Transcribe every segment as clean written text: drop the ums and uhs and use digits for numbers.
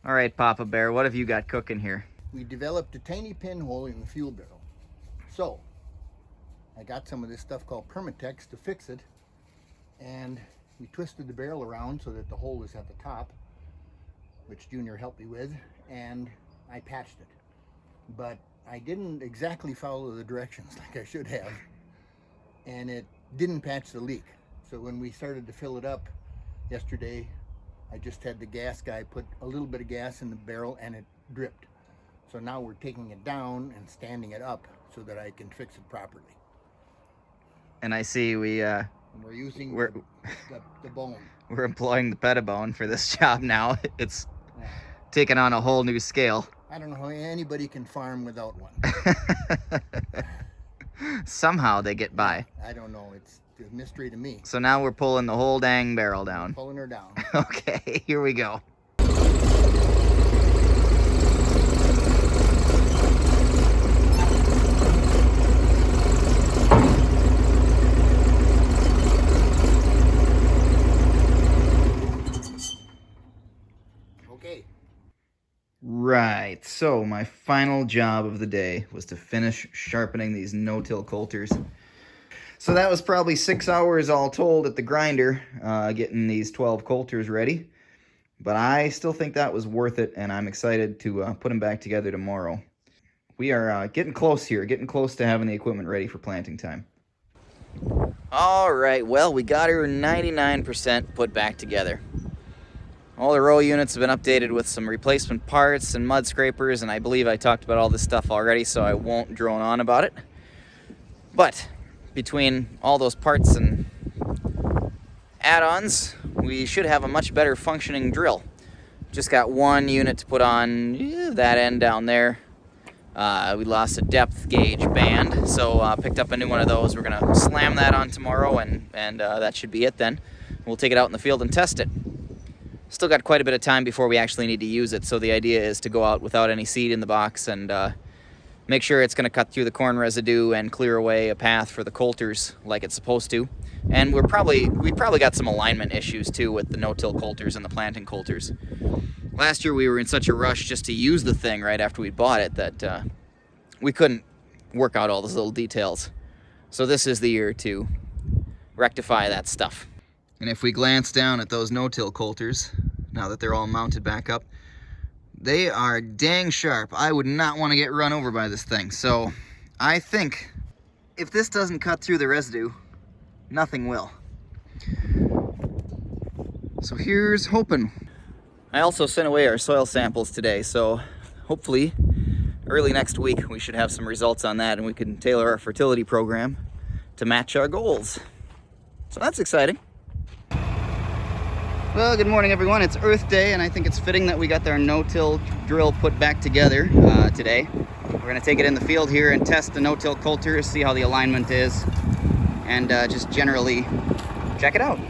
All right, Papa Bear, what have you got cooking here? We developed a tiny pinhole in the fuel barrel. So, I got some of this stuff called Permatex to fix it, and we twisted the barrel around so that the hole is at the top, which Junior helped me with, and I patched it. But I didn't exactly follow the directions like I should have, and it didn't patch the leak. So when we started to fill it up yesterday, I just had the gas guy put a little bit of gas in the barrel and it dripped. So now we're taking it down and standing it up so that I can fix it properly. And I see we're using the bone. We're employing the Pettibone for this job now. It's taken on a whole new scale. I don't know how anybody can farm without one. Somehow they get by. I don't know. It's a mystery to me. So now we're pulling the whole dang barrel down. Pulling her down. Okay, here we go. Okay. Right, so my final job of the day was to finish sharpening these no-till coulters. So that was probably 6 hours all told at the grinder, getting these 12 coulters ready. But I still think that was worth it, and I'm excited to put them back together tomorrow. We are getting close here, getting close to having the equipment ready for planting time. All right, well, we got her 99% put back together. All the row units have been updated with some replacement parts and mud scrapers, and I believe I talked about all this stuff already, so I won't drone on about it. But between all those parts and add-ons, we should have a much better functioning drill. Just got one unit to put on that end down there. We lost a depth gauge band, so picked up a new one of those. We're gonna slam that on tomorrow, and that should be it then. We'll take it out in the field and test it. Still got quite a bit of time before we actually need to use it, so the idea is to go out without any seed in the box and make sure it's going to cut through the corn residue and clear away a path for the coulters like it's supposed to. And we probably got some alignment issues too with the no-till coulters and the planting coulters. Last year we were in such a rush just to use the thing right after we bought it that we couldn't work out all those little details. So this is the year to rectify that stuff. And if we glance down at those no-till coulters, now that they're all mounted back up, they are dang sharp. I would not want to get run over by this thing. So I think if this doesn't cut through the residue, nothing will. So here's hoping. I also sent away our soil samples today, so hopefully early next week we should have some results on that and we can tailor our fertility program to match our goals. So that's exciting. Well, good morning everyone. It's Earth Day, and I think it's fitting that we got our no-till drill put back together today. We're going to take it in the field here and test the no-till coulters, see how the alignment is, and just generally check it out.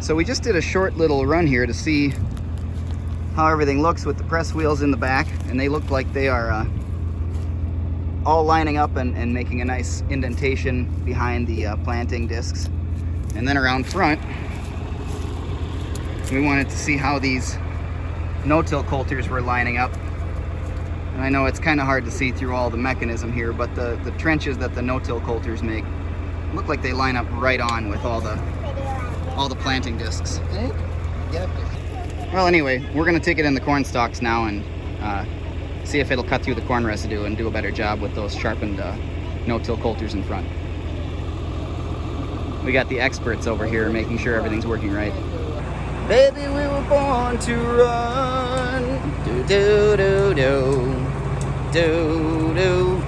So we just did a short little run here to see how everything looks with the press wheels in the back, and they look like they are all lining up and making a nice indentation behind the planting discs. And then around front, we wanted to see how these no-till coulters were lining up. And I know it's kind of hard to see through all the mechanism here, but the trenches that the no-till coulters make look like they line up right on with all the planting discs. Well, anyway, we're going to take it in the corn stalks now and see if it'll cut through the corn residue and do a better job with those sharpened no-till coulters in front. We got the experts over here making sure everything's working right. Baby, we were born to run. Do do do do do do.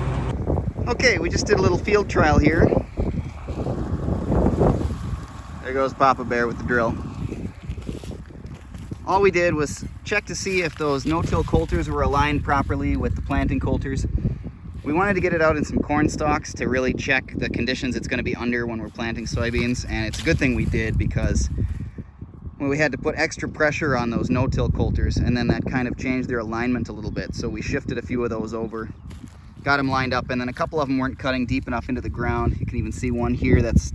Okay, we just did a little field trial here. There goes Papa Bear with the drill. All we did was check to see if those no-till coulters were aligned properly with the planting coulters. We wanted to get it out in some corn stalks to really check the conditions it's going to be under when we're planting soybeans, and it's a good thing we did because we had to put extra pressure on those no-till coulters, and then that kind of changed their alignment a little bit. So we shifted a few of those over, got them lined up, and then a couple of them weren't cutting deep enough into the ground. You can even see one here that's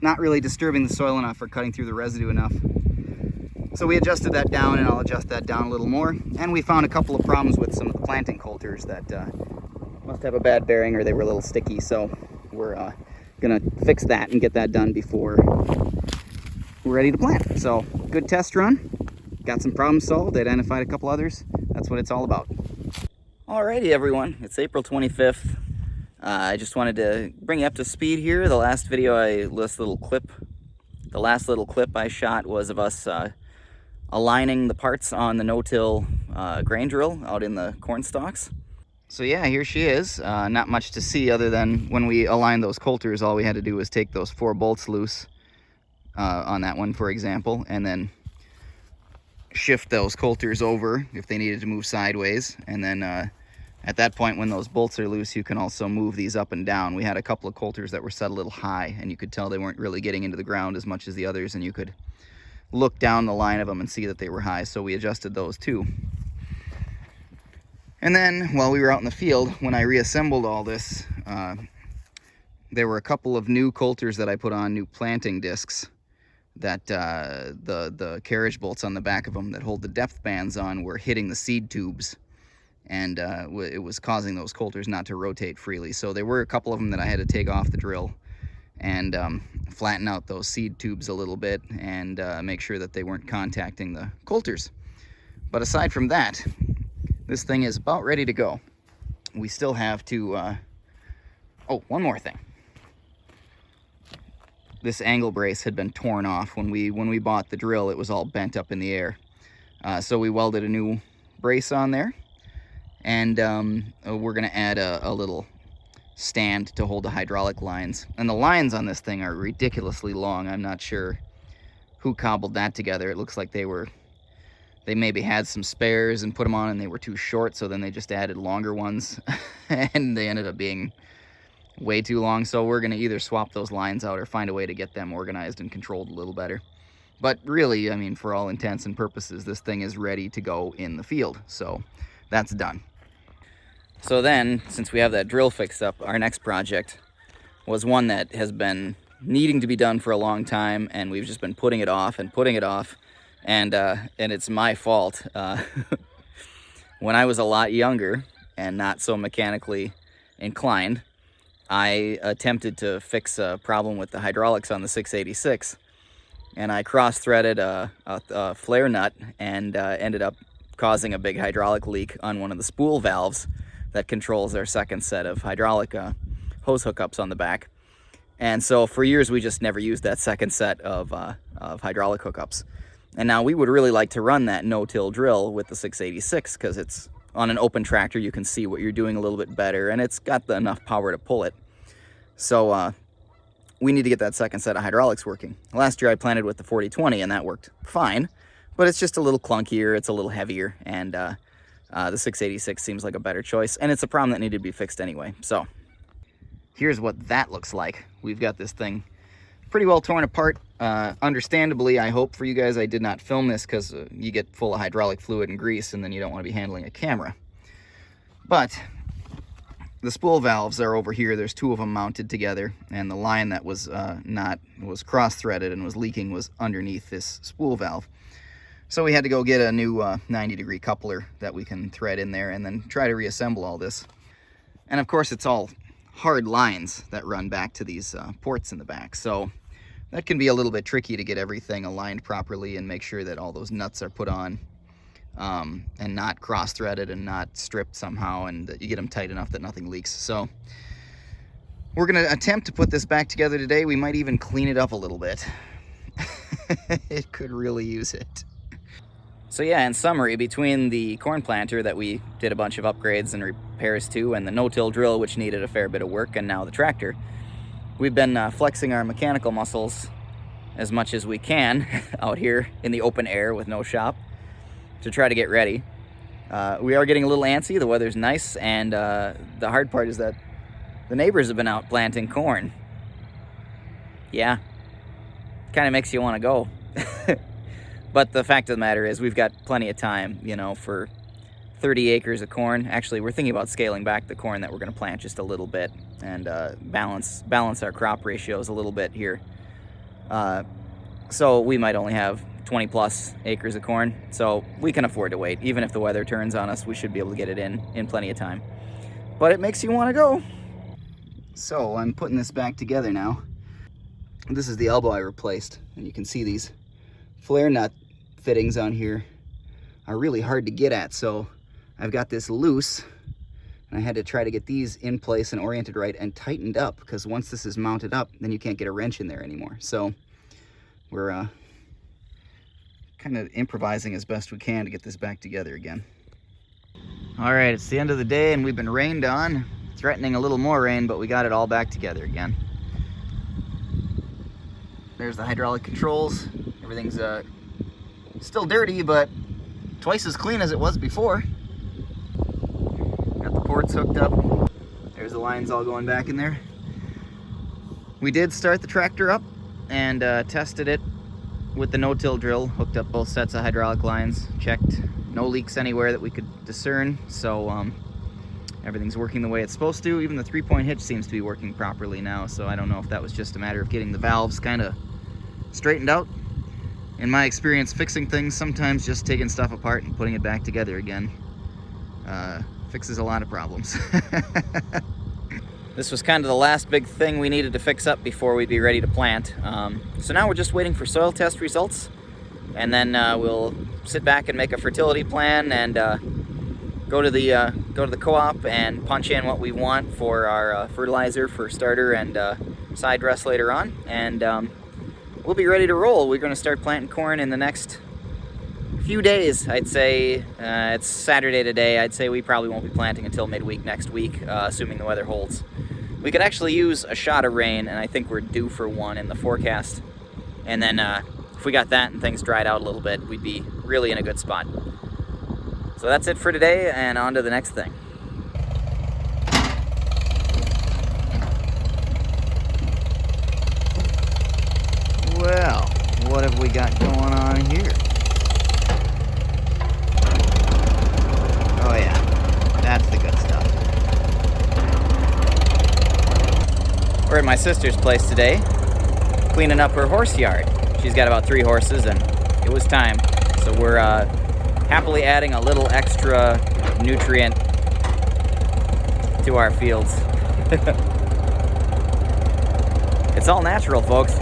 not really disturbing the soil enough or cutting through the residue enough. So we adjusted that down, and I'll adjust that down a little more. And we found a couple of problems with some of the planting coulters that must have a bad bearing, or they were a little sticky. So we're gonna fix that and get that done before we're ready to plant. So good test run, got some problems solved, identified a couple others. That's what it's all about. Alrighty everyone, it's April 25th. I just wanted to bring you up to speed here. The last video the last little clip I shot was of us aligning the parts on the no-till grain drill out in the corn stalks. So yeah, here she is. Not much to see other than when we aligned those coulters, all we had to do was take those 4 bolts loose on that one, for example, and then shift those coulters over if they needed to move sideways. And then at that point, when those bolts are loose, you can also move these up and down. We had a couple of coulters that were set a little high, and you could tell they weren't really getting into the ground as much as the others, and you could look down the line of them and see that they were high, so we adjusted those too. And then while we were out in the field, when I reassembled all this, there were a couple of new coulters that I put on, new planting discs, that the carriage bolts on the back of them that hold the depth bands on were hitting the seed tubes, and it was causing those coulters not to rotate freely. So there were a couple of them that I had to take off the drill and flatten out those seed tubes a little bit and make sure that they weren't contacting the coulters. But aside from that, this thing is about ready to go. We still have to, oh, one more thing. This angle brace had been torn off. When we bought the drill, it was all bent up in the air. So we welded a new brace on there, and we're gonna add a little stand to hold the hydraulic lines. And the lines on this thing are ridiculously long. I'm not sure who cobbled that together. It looks like they maybe had some spares and put them on and they were too short, so then they just added longer ones and they ended up being way too long. So we're gonna either swap those lines out or find a way to get them organized and controlled a little better. But really, I mean, for all intents and purposes, this thing is ready to go in the field. So that's done. So then, since we have that drill fixed up, our next project was one that has been needing to be done for a long time, and we've just been putting it off and putting it off. And it's my fault. When I was a lot younger and not so mechanically inclined, I attempted to fix a problem with the hydraulics on the 686, and I cross-threaded a flare nut and ended up causing a big hydraulic leak on one of the spool valves that controls our second set of hydraulic hose hookups on the back. And so for years we just never used that second set of hydraulic hookups. And now we would really like to run that no-till drill with the 686 because it's on an open tractor. You can see what you're doing a little bit better, and it's got enough power to pull it. So we need to get that second set of hydraulics working. Last year I planted with the 4020 and that worked fine, but it's just a little clunkier, it's a little heavier, and the 686 seems like a better choice, and it's a problem that needed to be fixed anyway. So here's what that looks like. We've got this thing pretty well torn apart. Understandably, I hope for you guys, I did not film this because you get full of hydraulic fluid and grease and then you don't want to be handling a camera. But the spool valves are over here. There's 2 of them mounted together, and the line that was was cross-threaded and was leaking was underneath this spool valve. So we had to go get a new 90-degree coupler that we can thread in there and then try to reassemble all this. And of course, it's all hard lines that run back to these ports in the back. So that can be a little bit tricky to get everything aligned properly and make sure that all those nuts are put on and not cross-threaded and not stripped somehow, and that you get them tight enough that nothing leaks. So we're going to attempt to put this back together today. We might even clean it up a little bit. It could really use it. So yeah, in summary, between the corn planter that we did a bunch of upgrades and repairs to, and the no-till drill, which needed a fair bit of work, and now the tractor, we've been flexing our mechanical muscles as much as we can out here in the open air with no shop to try to get ready. We are getting a little antsy. The weather's nice, and the hard part is that the neighbors have been out planting corn. Yeah, kind of makes you want to go. But the fact of the matter is we've got plenty of time, you know, for 30 acres of corn. Actually, we're thinking about scaling back the corn that we're going to plant just a little bit and balance our crop ratios a little bit here. So we might only have 20 plus acres of corn, so we can afford to wait. Even if the weather turns on us, we should be able to get it in plenty of time. But it makes you want to go. So I'm putting this back together now. This is the elbow I replaced, and you can see these flare nut fittings on here are really hard to get at, so I've got this loose, and I had to try to get these in place and oriented right and tightened up, because once this is mounted up, then you can't get a wrench in there anymore. So we're kind of improvising as best we can to get this back together again. All right, it's the end of the day, and we've been rained on, threatening a little more rain, but we got it all back together again. There's the hydraulic controls. Everything's still dirty, but twice as clean as it was before. Got the ports hooked up. There's the lines all going back in there. We did start the tractor up and tested it with the no-till drill. Hooked up both sets of hydraulic lines. Checked no leaks anywhere that we could discern. So everything's working the way it's supposed to. Even the 3-point hitch seems to be working properly now. So I don't know if that was just a matter of getting the valves kind of straightened out. In my experience, fixing things, sometimes just taking stuff apart and putting it back together again fixes a lot of problems. This was kind of the last big thing we needed to fix up before we'd be ready to plant. So now we're just waiting for soil test results, and then we'll sit back and make a fertility plan and go to the co-op and punch in what we want for our fertilizer for starter and side dress later on, and we'll be ready to roll. We're going to start planting corn in the next few days. I'd say it's Saturday today. I'd say we probably won't be planting until midweek next week, assuming the weather holds. We could actually use a shot of rain, and I think we're due for one in the forecast. And then if we got that and things dried out a little bit, we'd be really in a good spot. So that's it for today, and on to the next thing. Well, what have we got going on here? Oh yeah, that's the good stuff. We're at my sister's place today, cleaning up her horse yard. She's got about 3 horses, and it was time. So we're happily adding a little extra nutrient to our fields. It's all natural, folks.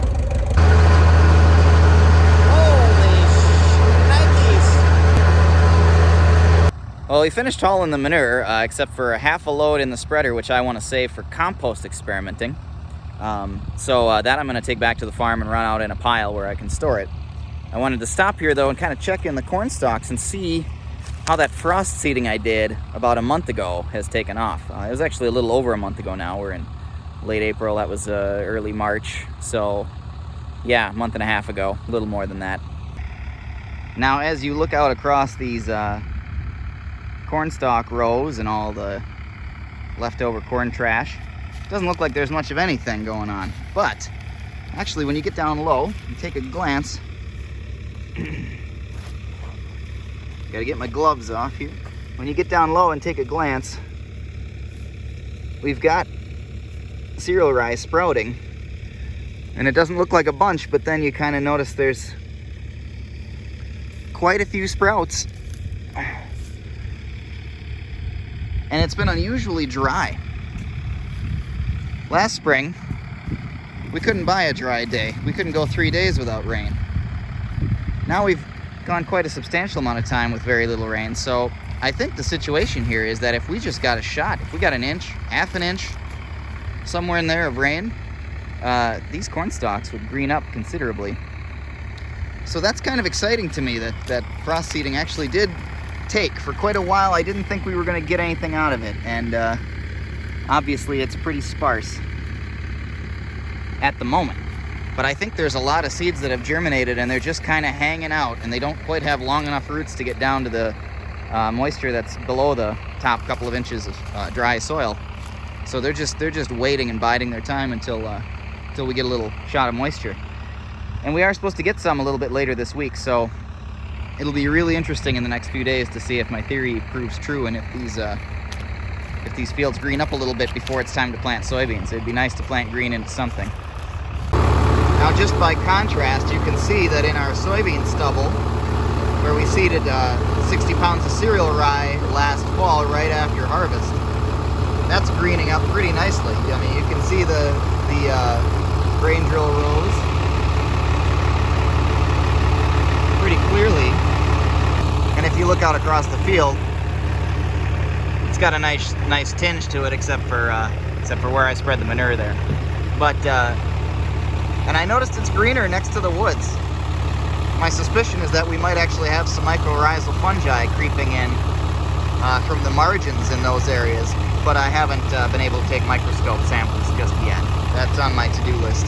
Well, we finished hauling the manure, except for half a load in the spreader, which I want to save for compost experimenting. So that I'm going to take back to the farm and run out in a pile where I can store it. I wanted to stop here, though, and kind of check in the corn stalks and see how that frost seeding I did about a month ago has taken off. It was actually a little over a month ago now. We're in late April. That was early March. So, yeah, a month and a half ago, a little more than that. Now, as you look out across these corn stalk rows and all the leftover corn trash, it doesn't look like there's much of anything going on. But actually, when you get down low and take a glance, gotta get my gloves off here. When you get down low and take a glance, we've got cereal rye sprouting, and it doesn't look like a bunch, but then you kind of notice there's quite a few sprouts. And it's been unusually dry. Last spring, we couldn't buy a dry day. We couldn't go 3 days without rain. Now we've gone quite a substantial amount of time with very little rain, so I think the situation here is that if we just got a shot, if we got an inch, half an inch, somewhere in there of rain, these corn stalks would green up considerably. So that's kind of exciting to me that frost seeding actually did take. For quite a while, I didn't think we were going to get anything out of it, and obviously it's pretty sparse at the moment. But I think there's a lot of seeds that have germinated, and they're just kind of hanging out, and they don't quite have long enough roots to get down to the moisture that's below the top couple of inches of dry soil. So they're just waiting and biding their time until we get a little shot of moisture. And we are supposed to get some a little bit later this week, so it'll be really interesting in the next few days to see if my theory proves true, and if these fields green up a little bit before it's time to plant soybeans. It'd be nice to plant green into something. Now just by contrast, you can see that in our soybean stubble, where we seeded 60 pounds of cereal rye last fall right after harvest, that's greening up pretty nicely. I mean, you can see the grain drill rows pretty clearly. And if you look out across the field, it's got a nice tinge to it, except for where I spread the manure there. But and I noticed it's greener next to the woods. My suspicion is that we might actually have some mycorrhizal fungi creeping in from the margins in those areas, but I haven't been able to take microscope samples just yet. That's on my to-do list.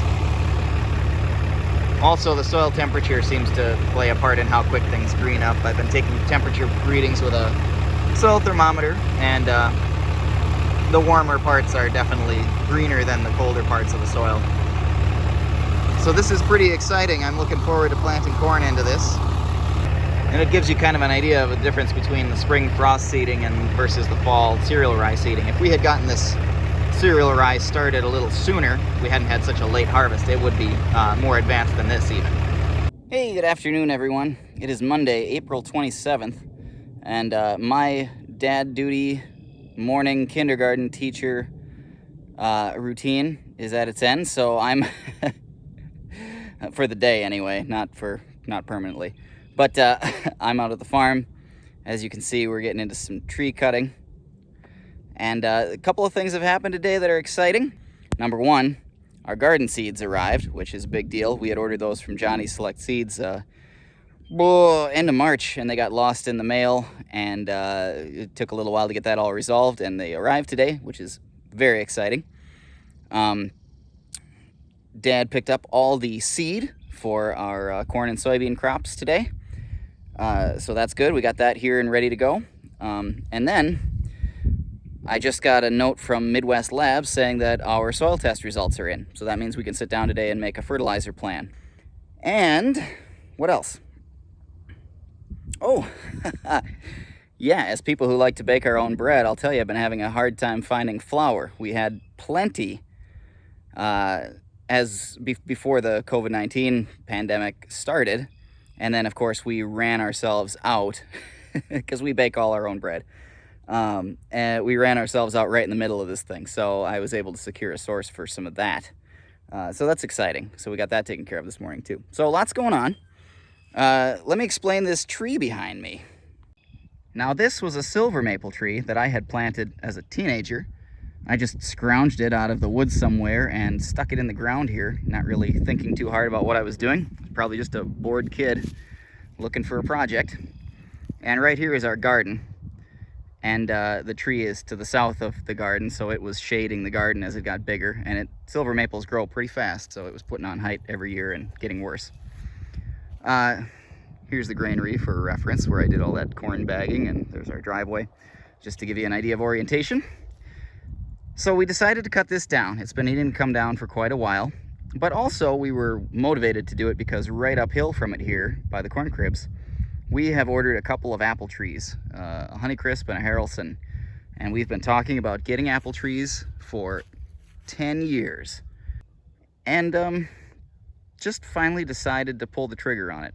Also, the soil temperature seems to play a part in how quick things green up. I've been taking temperature readings with a soil thermometer, and the warmer parts are definitely greener than the colder parts of the soil. So this is pretty exciting. I'm looking forward to planting corn into this. And it gives you kind of an idea of the difference between the spring frost seeding and versus the fall cereal rye seeding. If we had gotten this cereal rye started a little sooner, if we hadn't had such a late harvest, it would be more advanced than this even. Hey, good afternoon everyone. It is Monday, April 27th, and my dad duty morning kindergarten teacher routine is at its end, so I'm for the day anyway, not permanently. But I'm out at the farm. As you can see, we're getting into some tree cutting. And a couple of things have happened today that are exciting. Number one, our garden seeds arrived, which is a big deal. We had ordered those from Johnny's Select Seeds end of March, and they got lost in the mail, and it took a little while to get that all resolved, and they arrived today, which is very exciting. Dad picked up all the seed for our corn and soybean crops today. So that's good. We got that here and ready to go. And then I just got a note from Midwest Labs saying that our soil test results are in. So that means we can sit down today and make a fertilizer plan. And what else? Oh, yeah, as people who like to bake our own bread, I'll tell you, I've been having a hard time finding flour. We had plenty before the COVID-19 pandemic started, and then of course we ran ourselves out because we bake all our own bread, and we ran ourselves out right in the middle of this thing, so I was able to secure a source for some of that. So that's exciting. So we got that taken care of this morning too. So lots going on. Let me explain this tree behind me. Now this was a silver maple tree that I had planted as a teenager. I just scrounged it out of the woods somewhere and stuck it in the ground here, not really thinking too hard about what I was doing. Probably just a bored kid looking for a project. And right here is our garden. And the tree is to the south of the garden, so it was shading the garden as it got bigger. And silver maples grow pretty fast, so it was putting on height every year and getting worse. Here's the granary for reference, where I did all that corn bagging, and there's our driveway, just to give you an idea of orientation. So we decided to cut this down. It's been needing to come down for quite a while, but also we were motivated to do it because right uphill from it here, by the corn cribs, we have ordered a couple of apple trees, a Honeycrisp and a Harrelson, and we've been talking about getting apple trees for 10 years, and just finally decided to pull the trigger on it.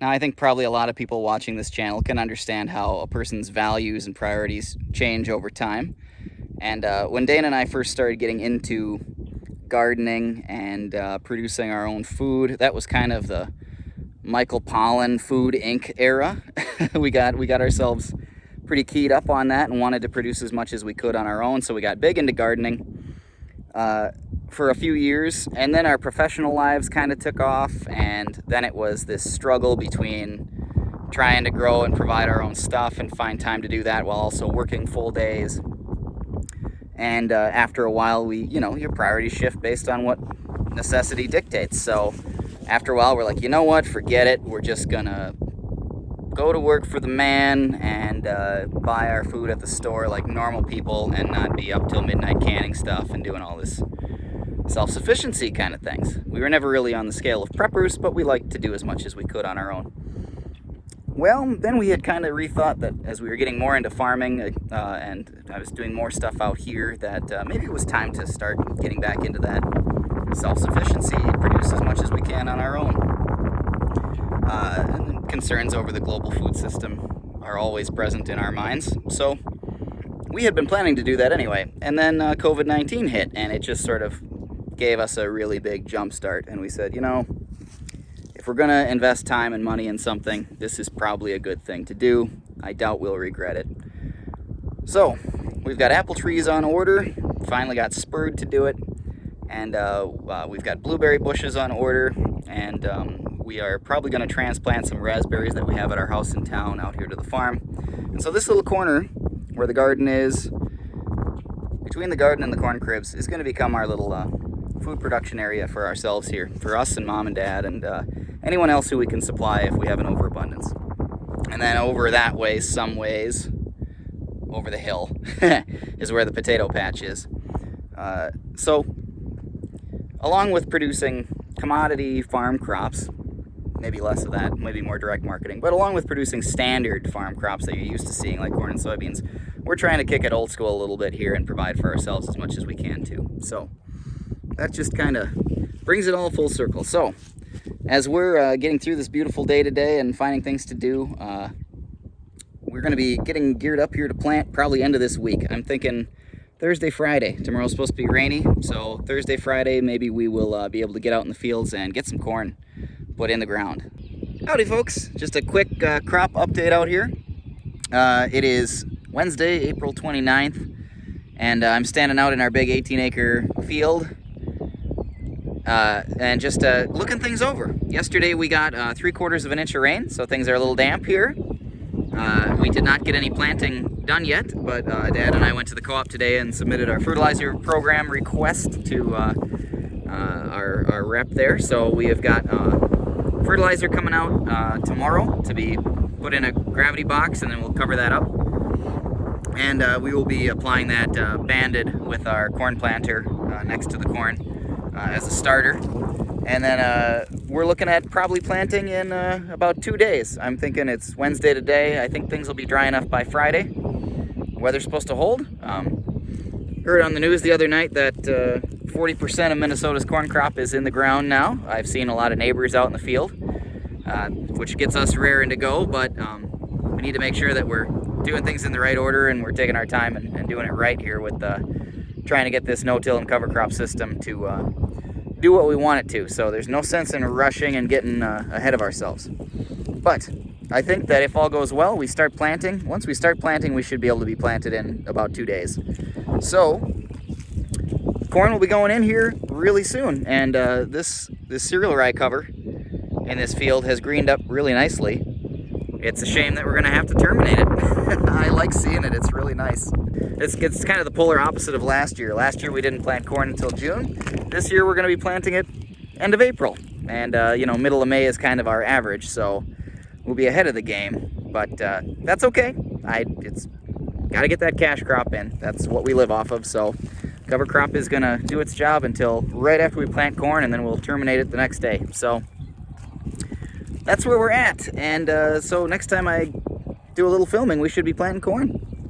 Now, I think probably a lot of people watching this channel can understand how a person's values and priorities change over time. And when Dana and I first started getting into gardening and producing our own food, that was kind of the Michael Pollan Food Inc. era. we got ourselves pretty keyed up on that and wanted to produce as much as we could on our own, so we got big into gardening for a few years, and then our professional lives kind of took off, and then it was this struggle between trying to grow and provide our own stuff and find time to do that while also working full days. And after a while, your priorities shift based on what necessity dictates. So after a while, we're like, you know what, forget it. We're just gonna go to work for the man and buy our food at the store like normal people and not be up till midnight canning stuff and doing all this self-sufficiency kind of things. We were never really on the scale of preppers, but we liked to do as much as we could on our own. Well, then we had kind of rethought that as we were getting more into farming and I was doing more stuff out here, that maybe it was time to start getting back into that self-sufficiency, produce as much as we can on our own. And concerns over the global food system are always present in our minds. So we had been planning to do that anyway. And then COVID-19 hit, and it just sort of gave us a really big jump start. And we said, you know, if we're going to invest time and money in something, this is probably a good thing to do. I doubt we'll regret it. So we've got apple trees on order. Finally got spurred to do it. And we've got blueberry bushes on order. And we are probably going to transplant some raspberries that we have at our house in town out here to the farm. And so this little corner where the garden is, between the garden and the corn cribs, is going to become our little food production area for ourselves here, for us and Mom and Dad and anyone else who we can supply if we have an overabundance. And then over that way, some ways, over the hill, is where the potato patch is. So, along with producing commodity farm crops, maybe less of that, maybe more direct marketing, but along with producing standard farm crops that you're used to seeing, like corn and soybeans, we're trying to kick it old school a little bit here and provide for ourselves as much as we can too. So that just kind of brings it all full circle. So as we're getting through this beautiful day today and finding things to do, we're going to be getting geared up here to plant probably end of this week. I'm thinking Thursday, Friday. Tomorrow's supposed to be rainy, so Thursday, Friday, maybe we will be able to get out in the fields and get some corn put in the ground. Howdy folks, just a quick crop update out here. It is Wednesday, April 29th, and I'm standing out in our big 18-acre field and just looking things over. Yesterday we got 3/4 of an inch of rain, so things are a little damp here. We did not get any planting done yet, but Dad and I went to the co-op today and submitted our fertilizer program request to our rep there. So we have got fertilizer coming out tomorrow to be put in a gravity box, and then we'll cover that up. And we will be applying that banded with our corn planter next to the corn as a starter. And then we're looking at probably planting in about 2 days. I'm thinking it's Wednesday today. I think things will be dry enough by Friday. Weather's supposed to hold. Heard on the news the other night that 40% of Minnesota's corn crop is in the ground now. I've seen a lot of neighbors out in the field, which gets us raring to go, but we need to make sure that we're doing things in the right order and we're taking our time and doing it right here with trying to get this no-till and cover crop system to do what we want it to. So there's no sense in rushing and getting ahead of ourselves. But I think that if all goes well, we start planting. Once we start planting, we should be able to be planted in about 2 days. So corn will be going in here really soon, and this cereal rye cover in this field has greened up really nicely. It's a shame that we're going to have to terminate it. I like seeing it. It's really nice. It's kind of the polar opposite of last year. Last year we didn't plant corn until June. This year we're going to be planting it end of April. And, middle of May is kind of our average, so we'll be ahead of the game. But that's okay. It's got to get that cash crop in. That's what we live off of. So cover crop is going to do its job until right after we plant corn, and then we'll terminate it the next day. So that's where we're at. And so next time I do a little filming, we should be planting corn.